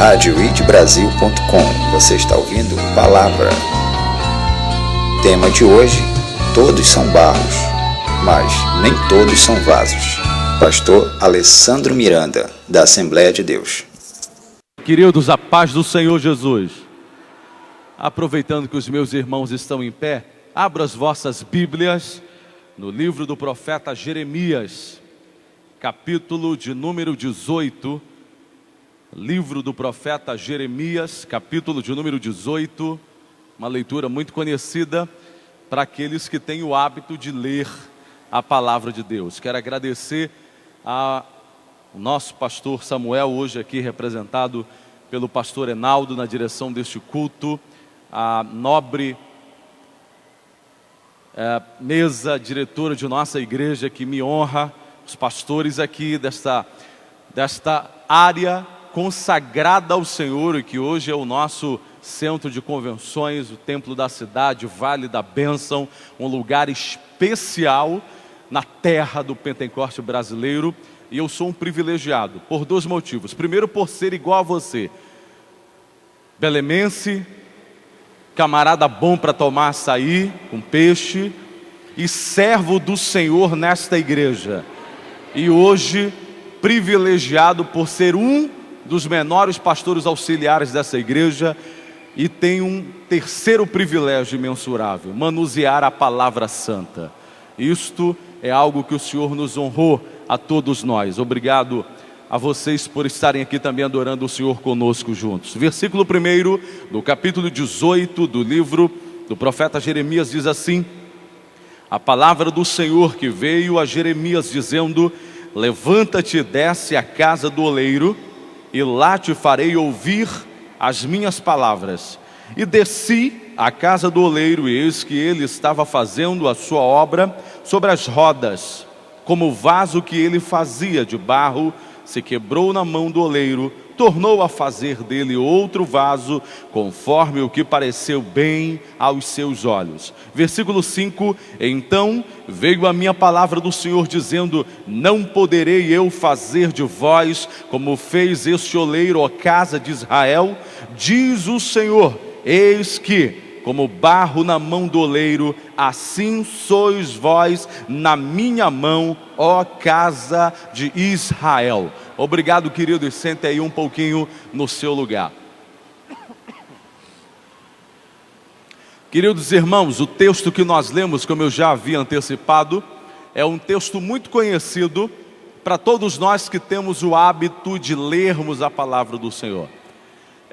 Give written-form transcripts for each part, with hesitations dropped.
radioidbrasil.com. Você está ouvindo Palavra. Tema de hoje: todos são barros, mas nem todos são vasos. Pastor Alessandro Miranda, da Assembleia de Deus. Queridos, a paz do Senhor Jesus. Aproveitando que os meus irmãos estão em pé, abra as vossas Bíblias no livro do profeta Jeremias, capítulo de número 18. Livro do profeta Jeremias, capítulo de número 18, uma leitura muito conhecida para aqueles que têm o hábito de ler a palavra de Deus. Quero agradecer ao nosso pastor Samuel, hoje aqui representado pelo pastor Enaldo na direção deste culto, a nobre mesa diretora de nossa igreja que me honra, os pastores aqui desta área consagrada ao Senhor, e que hoje é o nosso centro de convenções, o templo da cidade, o Vale da Bênção, um lugar especial na terra do Pentecoste brasileiro. E eu sou um privilegiado por dois motivos. Primeiro, por ser igual a você, belemense, camarada bom para tomar açaí com peixe, e servo do Senhor nesta igreja. E hoje privilegiado por ser um dos menores pastores auxiliares dessa igreja, e tem um terceiro privilégio imensurável: manusear a palavra santa. Isto é algo que o Senhor nos honrou a todos nós. Obrigado a vocês por estarem aqui também adorando o Senhor conosco juntos. Versículo 1 do capítulo 18 do livro do profeta Jeremias diz assim: a palavra do Senhor que veio a Jeremias dizendo: levanta-te e desce à casa do oleiro, e lá te farei ouvir as minhas palavras. E desci à casa do oleiro, e eis que ele estava fazendo a sua obra sobre as rodas. Como o vaso que ele fazia de barro se quebrou na mão do oleiro, tornou a fazer dele outro vaso, conforme o que pareceu bem aos seus olhos. Versículo 5: então veio a minha palavra do Senhor dizendo: não poderei eu fazer de vós como fez este oleiro, ó casa de Israel? Diz o Senhor: eis que, como barro na mão do oleiro, assim sois vós na minha mão, ó casa de Israel. Obrigado, querido, e sente aí um pouquinho no seu lugar. Queridos irmãos, o texto que nós lemos, como eu já havia antecipado, é um texto muito conhecido para todos nós que temos o hábito de lermos a palavra do Senhor.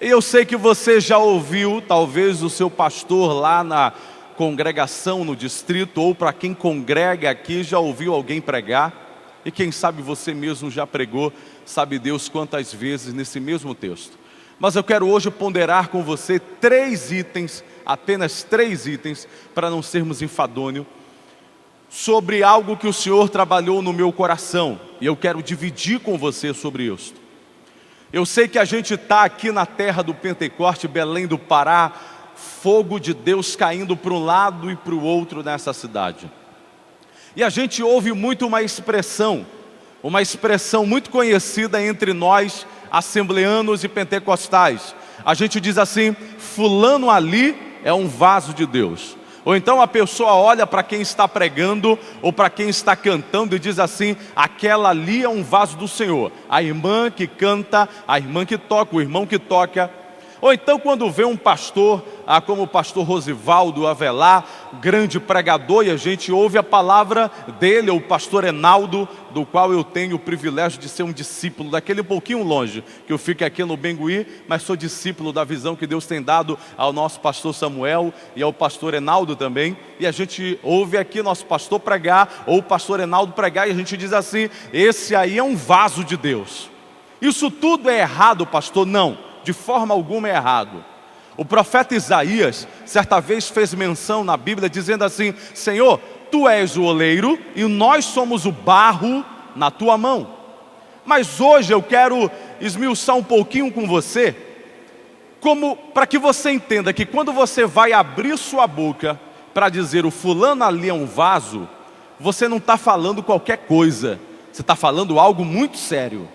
E eu sei que você já ouviu, talvez o seu pastor lá na congregação, no distrito, ou para quem congrega aqui, já ouviu alguém pregar. E quem sabe você mesmo já pregou, sabe Deus quantas vezes nesse mesmo texto. Mas eu quero hoje ponderar com você 3 itens, apenas 3 itens, para não sermos enfadonhos, sobre algo que o Senhor trabalhou no meu coração. E eu quero dividir com você sobre isso. Eu sei que a gente está aqui na terra do Pentecoste, Belém do Pará, fogo de Deus caindo para um lado e para o outro nessa cidade. E a gente ouve muito uma expressão muito conhecida entre nós, assembleanos e pentecostais. A gente diz assim: fulano ali é um vaso de Deus. Ou então a pessoa olha para quem está pregando ou para quem está cantando e diz assim: aquela ali é um vaso do Senhor. A irmã que canta, a irmã que toca, o irmão que toca. Ou então quando vê um pastor, como o pastor Rosivaldo Avelar, grande pregador, e a gente ouve a palavra dele, ou o pastor Enaldo, do qual eu tenho o privilégio de ser um discípulo, daquele um pouquinho longe, que eu fico aqui no Bengui, mas sou discípulo da visão que Deus tem dado ao nosso pastor Samuel e ao pastor Enaldo também. E a gente ouve aqui nosso pastor pregar, ou o pastor Enaldo pregar, e a gente diz assim: esse aí é um vaso de Deus. Isso tudo é errado, pastor? Não, de forma alguma é errado. O profeta Isaías, certa vez fez menção na Bíblia, dizendo assim: Senhor, Tu és o oleiro e nós somos o barro na Tua mão. Mas hoje eu quero esmiuçar um pouquinho com você, para que você entenda que quando você vai abrir sua boca para dizer o fulano ali é um vaso, você não está falando qualquer coisa, você está falando algo muito sério.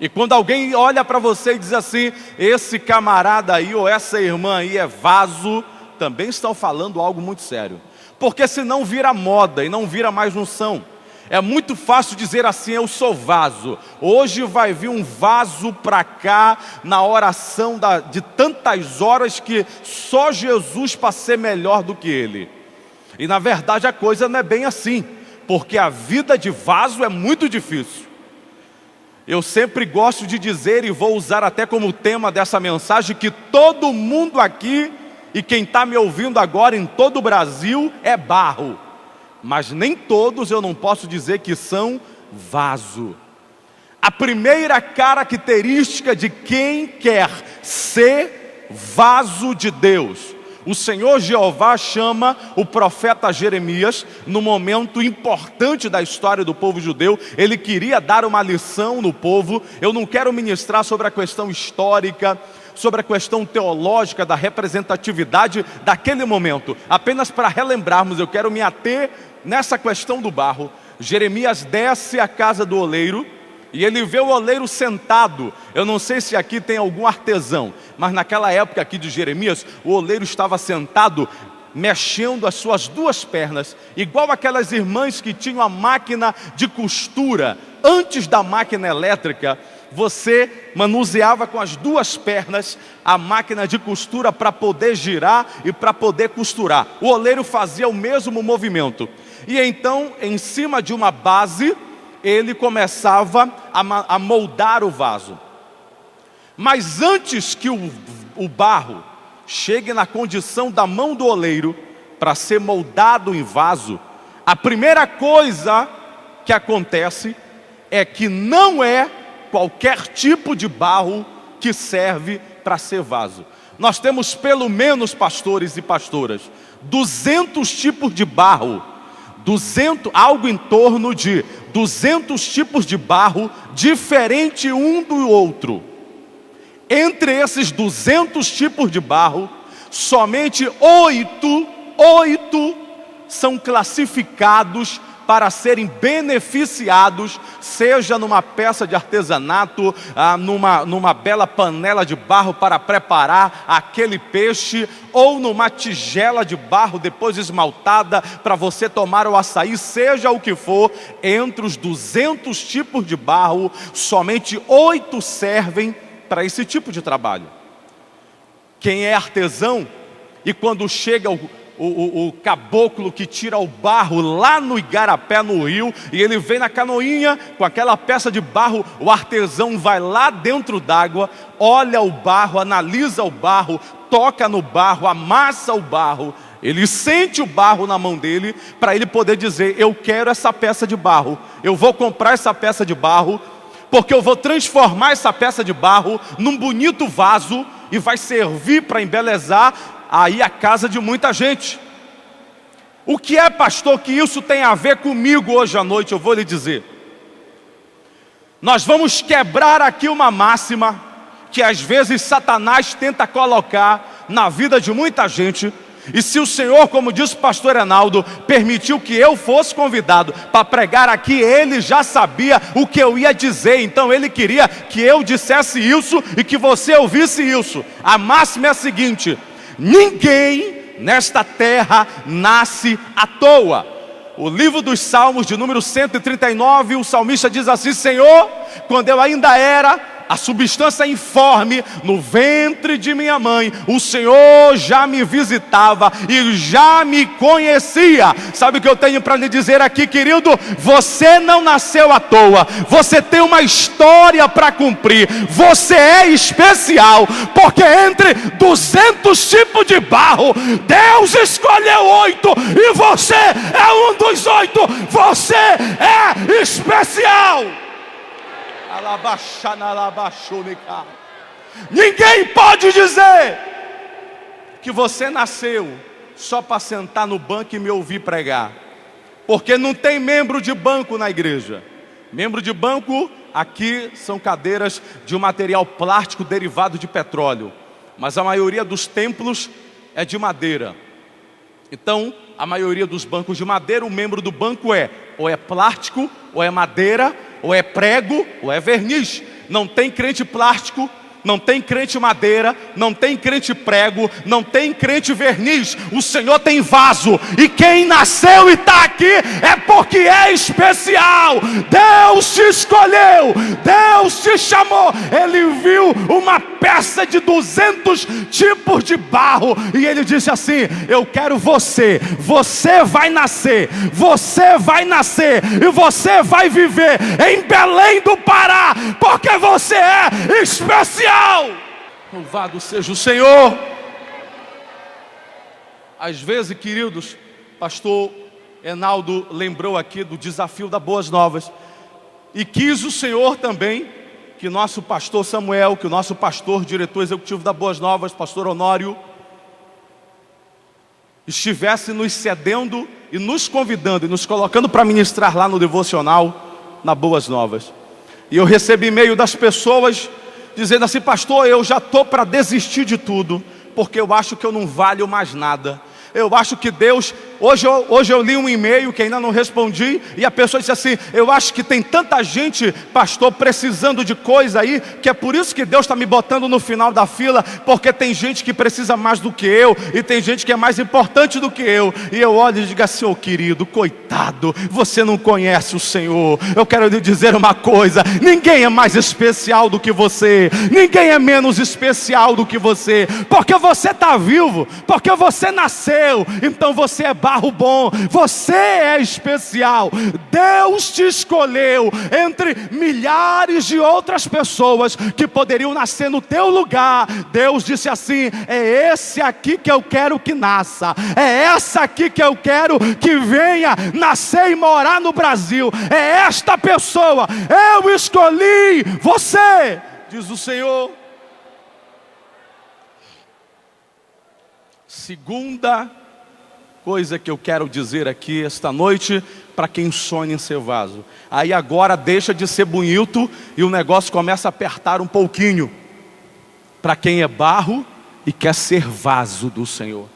E quando alguém olha para você e diz assim, esse camarada aí ou essa irmã aí é vaso, também estão falando algo muito sério. Porque senão vira moda e não vira mais unção. É muito fácil dizer assim, eu sou vaso. Hoje vai vir um vaso para cá na oração de tantas horas que só Jesus para ser melhor do que ele. E na verdade a coisa não é bem assim, porque a vida de vaso é muito difícil. Eu sempre gosto de dizer, e vou usar até como tema dessa mensagem, que todo mundo aqui, e quem está me ouvindo agora em todo o Brasil, é barro. Mas nem todos eu não posso dizer que são vaso. A primeira característica de quem quer ser vaso de Deus, o Senhor Jeová chama o profeta Jeremias, no momento importante da história do povo judeu. Ele queria dar uma lição no povo. Eu não quero ministrar sobre a questão histórica, sobre a questão teológica da representatividade daquele momento. Apenas para relembrarmos, eu quero me ater nessa questão do barro. Jeremias desce à casa do oleiro, e ele vê o oleiro sentado. Eu não sei se aqui tem algum artesão, mas naquela época aqui de Jeremias, o oleiro estava sentado, mexendo as suas duas pernas, igual aquelas irmãs que tinham a máquina de costura. Antes da máquina elétrica, você manuseava com as duas pernas a máquina de costura para poder girar e para poder costurar. O oleiro fazia o mesmo movimento. E então, em cima de uma base, ele começava a moldar o vaso. Mas antes que o barro chegue na condição da mão do oleiro para ser moldado em vaso, a primeira coisa que acontece é que não é qualquer tipo de barro que serve para ser vaso. Nós temos pelo menos, pastores e pastoras, 200 tipos de barro, algo em torno de 200 tipos de barro, diferente um do outro. Entre esses 200 tipos de barro, somente 8 são classificados para serem beneficiados, seja numa peça de artesanato, numa bela panela de barro para preparar aquele peixe, ou numa tigela de barro depois esmaltada para você tomar o açaí, seja o que for. Entre os 200 tipos de barro, somente 8 servem para esse tipo de trabalho. Quem é artesão, e quando chega o caboclo que tira o barro lá no Igarapé, no rio, e ele vem na canoinha com aquela peça de barro, o artesão vai lá dentro d'água, olha o barro, analisa o barro, toca no barro, amassa o barro, ele sente o barro na mão dele, para ele poder dizer, eu quero essa peça de barro, eu vou comprar essa peça de barro, porque eu vou transformar essa peça de barro num bonito vaso, e vai servir para embelezar aí a casa de muita gente. O que é, pastor, que isso tem a ver comigo hoje à noite? Eu vou lhe dizer. Nós vamos quebrar aqui uma máxima que às vezes Satanás tenta colocar na vida de muita gente. E se o Senhor, como disse o pastor Enaldo, permitiu que eu fosse convidado para pregar aqui, ele já sabia o que eu ia dizer. Então ele queria que eu dissesse isso e que você ouvisse isso. A máxima é a seguinte: ninguém nesta terra nasce à toa. O livro dos Salmos, de número 139, o salmista diz assim: Senhor, quando eu ainda era a substância informe no ventre de minha mãe, o Senhor já me visitava e já me conhecia. Sabe o que eu tenho para lhe dizer aqui, querido? Você não nasceu à toa, você tem uma história para cumprir, você é especial, porque entre 200 tipos de barro, Deus escolheu 8 e você é um dos 8, você é especial. Ninguém pode dizer que você nasceu só para sentar no banco e me ouvir pregar, porque não tem membro de banco na igreja. Membro de banco aqui são cadeiras de um material plástico derivado de petróleo, mas a maioria dos templos é de madeira. Então, a maioria dos bancos de madeira, o membro do banco ou é plástico, ou é madeira, ou é prego, ou é verniz. não tem crente plástico, não tem crente madeira, não tem crente prego, não tem crente verniz. O Senhor tem vaso, e quem nasceu e está aqui é porque é especial. Deus te escolheu, Deus te chamou. Ele viu uma peça de 200 tipos de barro e Ele disse assim: eu quero você, você vai nascer, e você vai viver em Belém do Pará, porque você é especial. Louvado seja o Senhor. Às vezes, queridos, pastor Enaldo lembrou aqui do desafio das boas novas, e quis o Senhor também que nosso pastor Samuel, que o nosso pastor, diretor executivo da Boas Novas, pastor Honório, estivesse nos cedendo e nos convidando e nos colocando para ministrar lá no devocional na Boas Novas. E eu recebi e-mail das pessoas dizendo assim: pastor, eu já estou para desistir de tudo, porque eu acho que eu não valho mais nada. Eu acho que Deus... Hoje eu li um e-mail que ainda não respondi, e a pessoa disse assim: eu acho que tem tanta gente, pastor, precisando de coisa aí, que é por isso que Deus está me botando no final da fila, porque tem gente que precisa mais do que eu, e tem gente que é mais importante do que eu. E eu olho e digo assim: ô querido, coitado, você não conhece o Senhor. Eu quero lhe dizer uma coisa: ninguém é mais especial do que você, ninguém é menos especial do que você, porque você está vivo, porque você nasceu. Então você é barro bom, você é especial. Deus te escolheu entre milhares de outras pessoas que poderiam nascer no teu lugar. Deus disse assim: é esse aqui que eu quero que nasça, é essa aqui que eu quero que venha nascer e morar no Brasil, é esta pessoa, eu escolhi você, diz o Senhor. Segunda coisa que eu quero dizer aqui esta noite, para quem sonha em ser vaso. Aí agora deixa de ser bonito e o negócio começa a apertar um pouquinho. Para quem é barro e quer ser vaso do Senhor.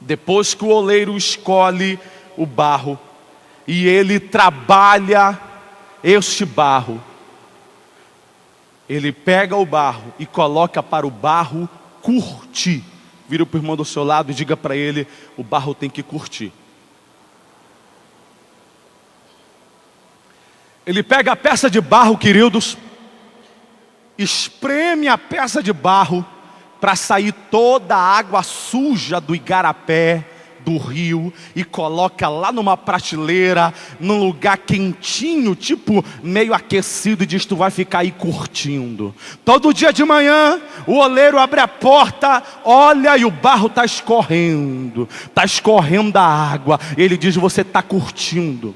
Depois que o oleiro escolhe o barro e ele trabalha este barro, ele pega o barro e coloca para o barro curtir. Vira para o irmão do seu lado e diga para ele: o barro tem que curtir. Ele pega a peça de barro, queridos, espreme a peça de barro para sair toda a água suja do igarapé, do rio, e coloca lá numa prateleira, num lugar quentinho, tipo meio aquecido, e diz: tu vai ficar aí curtindo. Todo dia de manhã o oleiro abre a porta, olha, e o barro está escorrendo a água. Ele diz: você está curtindo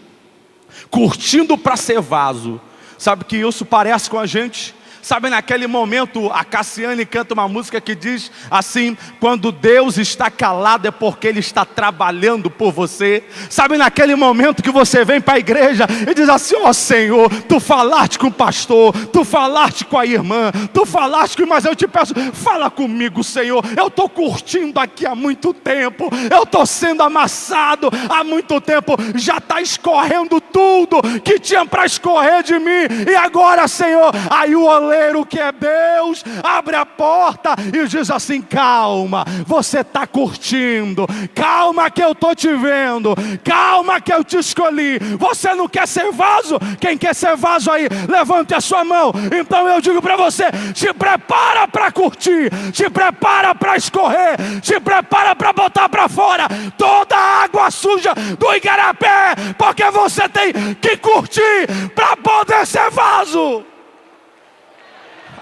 para ser vaso. Sabe que isso parece com a gente? Sabe, naquele momento a Cassiane canta uma música que diz assim: quando Deus está calado é porque Ele está trabalhando por você. Sabe, naquele momento que você vem para a igreja e diz assim: ó Senhor, tu falaste com o pastor, tu falaste com a irmã, tu falaste com... mas eu te peço, fala comigo, Senhor. Eu estou curtindo aqui há muito tempo, eu estou sendo amassado há muito tempo, já está escorrendo tudo que tinha para escorrer de mim, e agora, Senhor, aí o oleiro, que é Deus, abre a porta e diz assim: calma, você está curtindo, calma que eu estou te vendo, calma que eu te escolhi. Você não quer ser vaso? Quem quer ser vaso aí, levante a sua mão. Então eu digo para você: te prepara para curtir, te prepara para escorrer, te prepara para botar para fora toda a água suja do igarapé, porque você tem que curtir para poder ser vaso.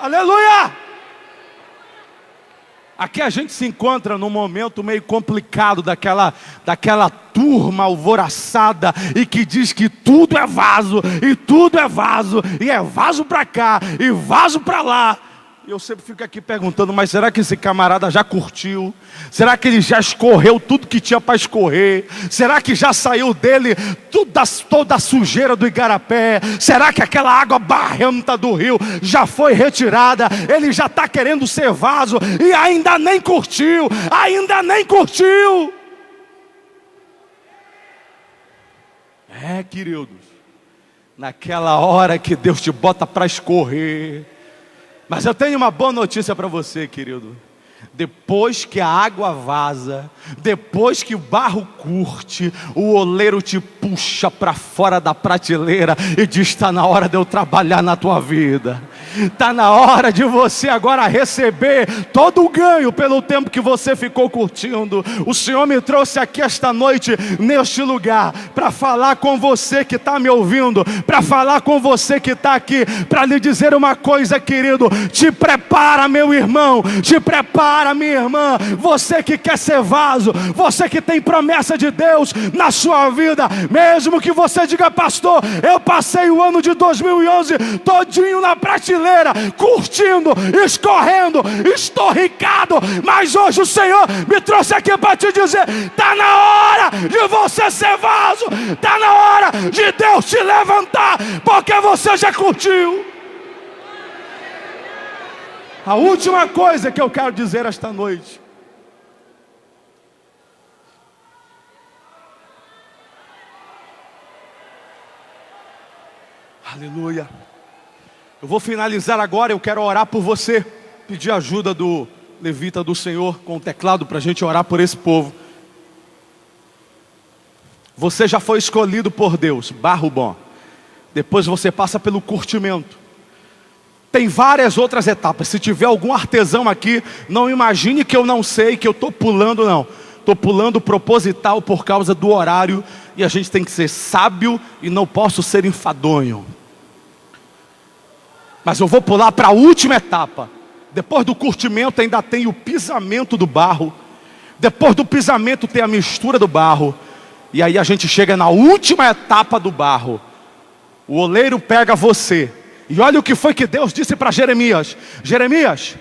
Aleluia! Aqui a gente se encontra num momento meio complicado daquela turma alvoroçada e que diz que tudo é vaso, e tudo é vaso, e é vaso para cá, e vaso para lá. E eu sempre fico aqui perguntando: mas será que esse camarada já curtiu? Será que ele já escorreu tudo que tinha para escorrer? Será que já saiu dele toda a sujeira do igarapé? Será que aquela água barrenta do rio já foi retirada? Ele já está querendo ser vaso e ainda nem curtiu, ainda nem curtiu. É, queridos, naquela hora que Deus te bota para escorrer. Mas eu tenho uma boa notícia para você, querido. Depois que a água vaza, depois que o barro curte, o oleiro te puxa para fora da prateleira e diz: está na hora de eu trabalhar na tua vida. Está na hora de você agora receber todo o ganho pelo tempo que você ficou curtindo. O Senhor me trouxe aqui esta noite, neste lugar, para falar com você que está me ouvindo, para falar com você que está aqui, para lhe dizer uma coisa, querido: te prepara, meu irmão, te prepara, minha irmã. Você que quer ser vaso, você que tem promessa de Deus na sua vida, mesmo que você diga: pastor, eu passei o ano de 2011 todinho na prateleira, curtindo, escorrendo, estorricado, mas hoje o Senhor me trouxe aqui para te dizer: está na hora de você ser vaso, está na hora de Deus te levantar, porque você já curtiu. A última coisa que eu quero dizer esta noite: aleluia. Eu vou finalizar agora. Eu quero orar por você, pedir ajuda do levita do Senhor com o teclado para a gente orar por esse povo. Você já foi escolhido por Deus, barro bom. Depois você passa pelo curtimento. Tem várias outras etapas. Se tiver algum artesão aqui, não imagine que eu não sei, que eu estou pulando, não. Estou pulando proposital por causa do horário. E a gente tem que ser sábio e não posso ser enfadonho. Mas eu vou pular para a última etapa. Depois do curtimento ainda tem o pisamento do barro. Depois do pisamento tem a mistura do barro. E aí a gente chega na última etapa do barro. O oleiro pega você. E olha o que foi que Deus disse para Jeremias: Jeremias,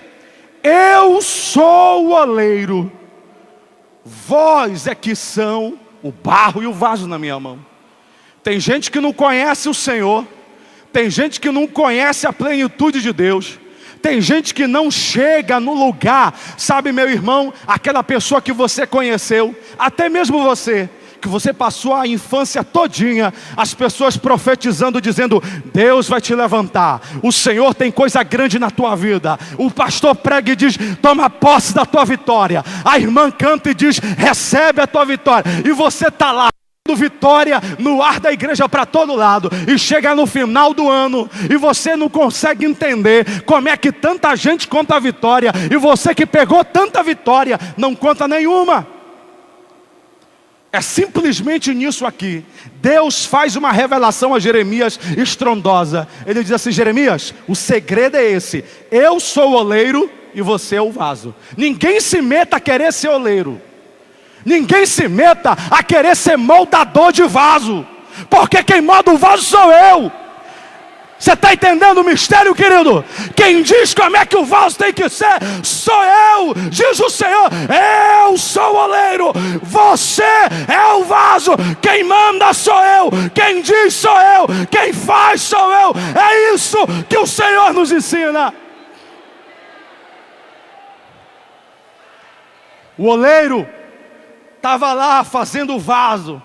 eu sou o oleiro, vós é que são o barro e o vaso na minha mão. Tem gente que não conhece o Senhor, tem gente que não conhece a plenitude de Deus, tem gente que não chega no lugar, sabe, meu irmão, aquela pessoa que você conheceu, até mesmo você, que você passou a infância todinha, as pessoas profetizando, dizendo: Deus vai te levantar, o Senhor tem coisa grande na tua vida. O pastor prega e diz: toma posse da tua vitória. A irmã canta e diz: recebe a tua vitória. E você está lá, vitória no ar da igreja para todo lado, e chega no final do ano e você não consegue entender como é que tanta gente conta a vitória, e você que pegou tanta vitória não conta nenhuma. É simplesmente nisso aqui. Deus faz uma revelação a Jeremias estrondosa. Ele diz assim: Jeremias, o segredo é esse: eu sou o oleiro e você é o vaso. Ninguém se meta a querer ser oleiro. Ninguém se meta a querer ser moldador de vaso, porque quem molda o vaso sou eu. Você está entendendo o mistério, querido? Quem diz como é que o vaso tem que ser sou eu, diz o Senhor. Eu sou o oleiro, você é o vaso. Quem manda sou eu, quem diz sou eu, quem faz sou eu. É isso que o Senhor nos ensina. O oleiro estava lá fazendo o vaso.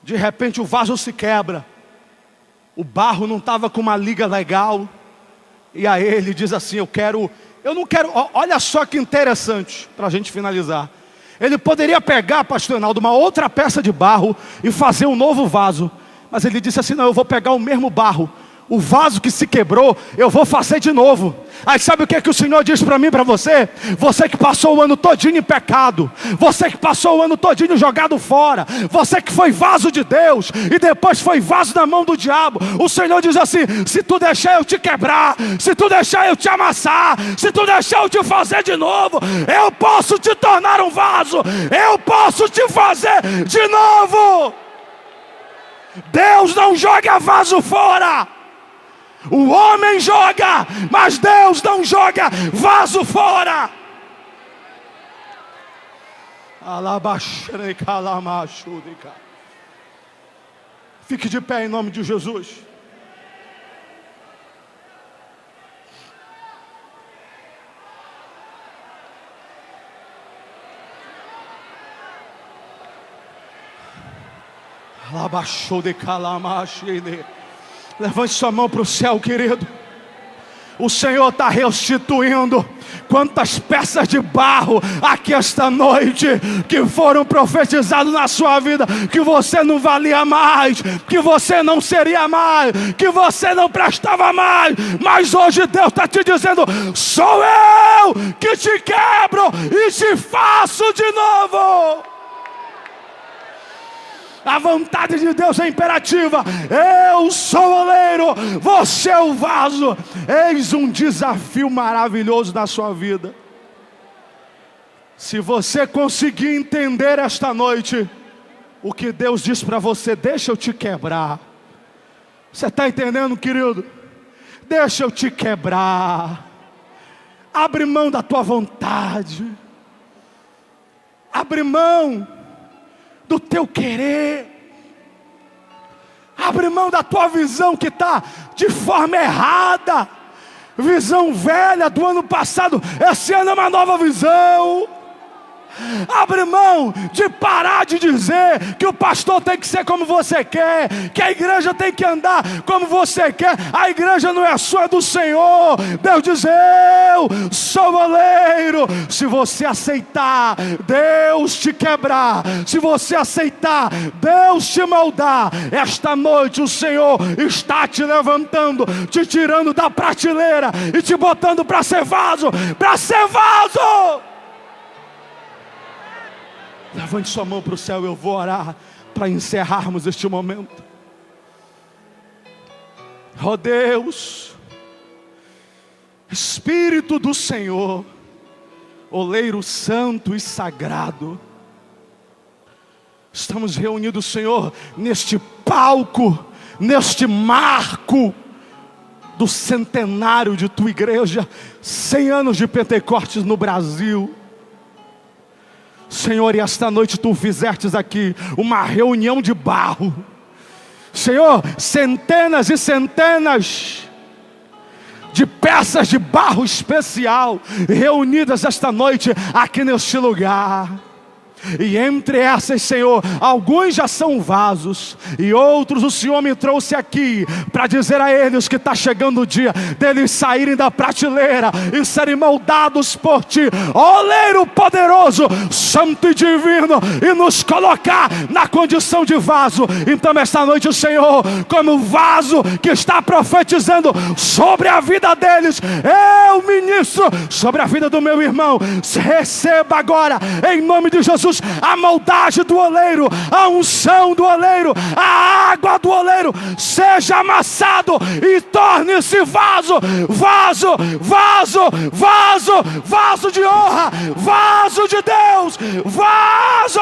De repente o vaso se quebra. O barro não estava com uma liga legal. E aí ele diz assim: eu não quero. Olha só que interessante, para a gente finalizar. Ele poderia pegar, pastor Reinaldo, uma outra peça de barro e fazer um novo vaso. Mas ele disse assim: não, eu vou pegar o mesmo barro, o vaso que se quebrou, eu vou fazer de novo. Aí sabe o que o Senhor diz para mim e para você? Você que passou o ano todinho em pecado, você que passou o ano todinho jogado fora, você que foi vaso de Deus e depois foi vaso na mão do diabo, o Senhor diz assim: se tu deixar eu te quebrar, se tu deixar eu te amassar, se tu deixar eu te fazer de novo, eu posso te tornar um vaso, eu posso te fazer de novo. Deus não joga vaso fora. O homem joga, mas Deus não joga vaso fora. Fique de pé em nome de Jesus. Levante sua mão para o céu, querido. O Senhor está restituindo quantas peças de barro aqui esta noite que foram profetizadas na sua vida, que você não valia mais, que você não seria mais, que você não prestava mais, mas hoje Deus está te dizendo: sou eu que te quebro e te faço de novo. A vontade de Deus é imperativa. Eu sou o oleiro, você é o vaso. Eis um desafio maravilhoso na sua vida. Se você conseguir entender esta noite o que Deus diz para você: deixa eu te quebrar. Você está entendendo, querido? Deixa eu te quebrar. Abre mão da tua vontade. Abre mão do teu querer. Abre mão da tua visão que está de forma errada. Visão velha do ano passado. Esse ano é uma nova visão. Abre mão de parar de dizer que o pastor tem que ser como você quer, que a igreja tem que andar como você quer. A igreja não é sua, é do Senhor. Deus diz: eu sou o oleiro. Se você aceitar Deus te quebrar, se você aceitar Deus te moldar, esta noite o Senhor está te levantando, te tirando da prateleira e te botando para ser vaso, para ser vaso. Levante sua mão para o céu, eu vou orar para encerrarmos este momento. Oh Deus, Espírito do Senhor, oleiro santo e sagrado, estamos reunidos, Senhor, neste palco, neste marco do centenário de tua igreja, 100 anos de Pentecostes no Brasil. Senhor, e esta noite tu fizestes aqui uma reunião de barro. Senhor, centenas e centenas de peças de barro especial reunidas esta noite aqui neste lugar. E entre essas, Senhor, alguns já são vasos, e outros o Senhor me trouxe aqui para dizer a eles que está chegando o dia deles saírem da prateleira e serem moldados por Ti, oleiro poderoso, santo e divino, e nos colocar na condição de vaso. Então esta noite o Senhor, como vaso que está profetizando sobre a vida deles, eu ministro sobre a vida do meu irmão. Receba agora, em nome de Jesus, a moldagem do oleiro, a unção do oleiro, a água do oleiro, seja amassado e torne-se vaso, vaso, vaso, vaso, vaso de honra, vaso de Deus, vaso.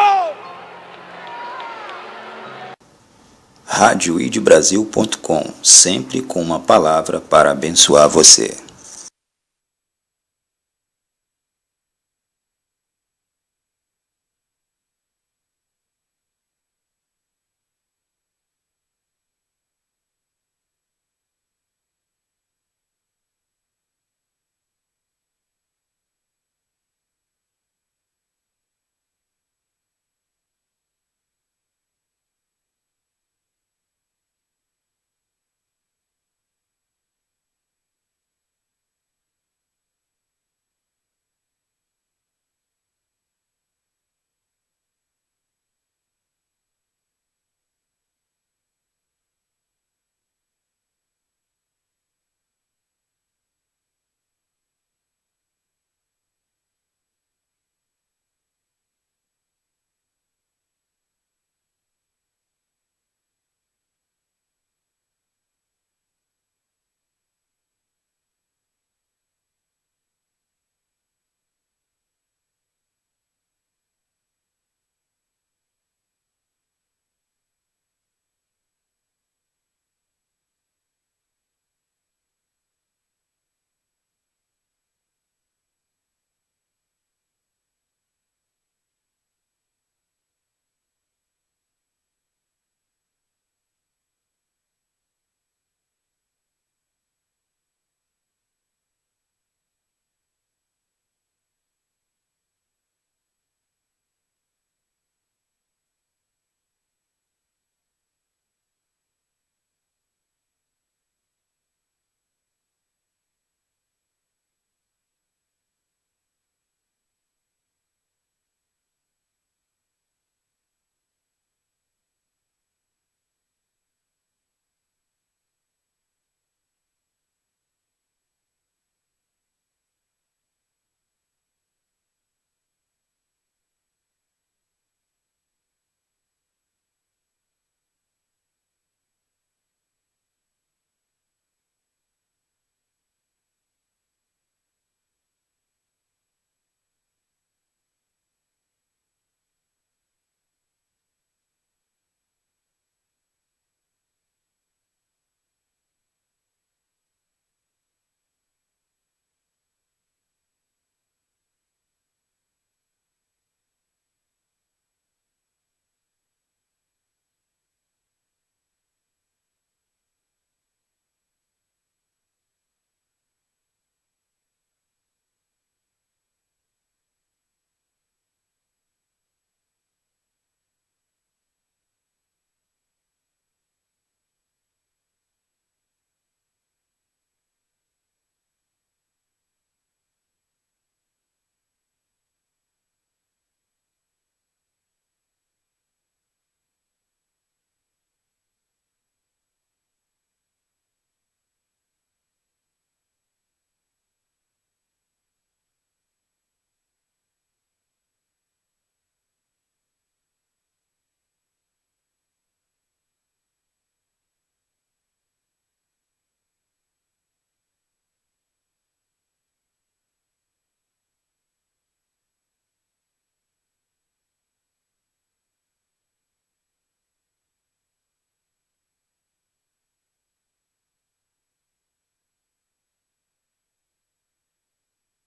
radioidbrasil.com, sempre com uma palavra para abençoar você.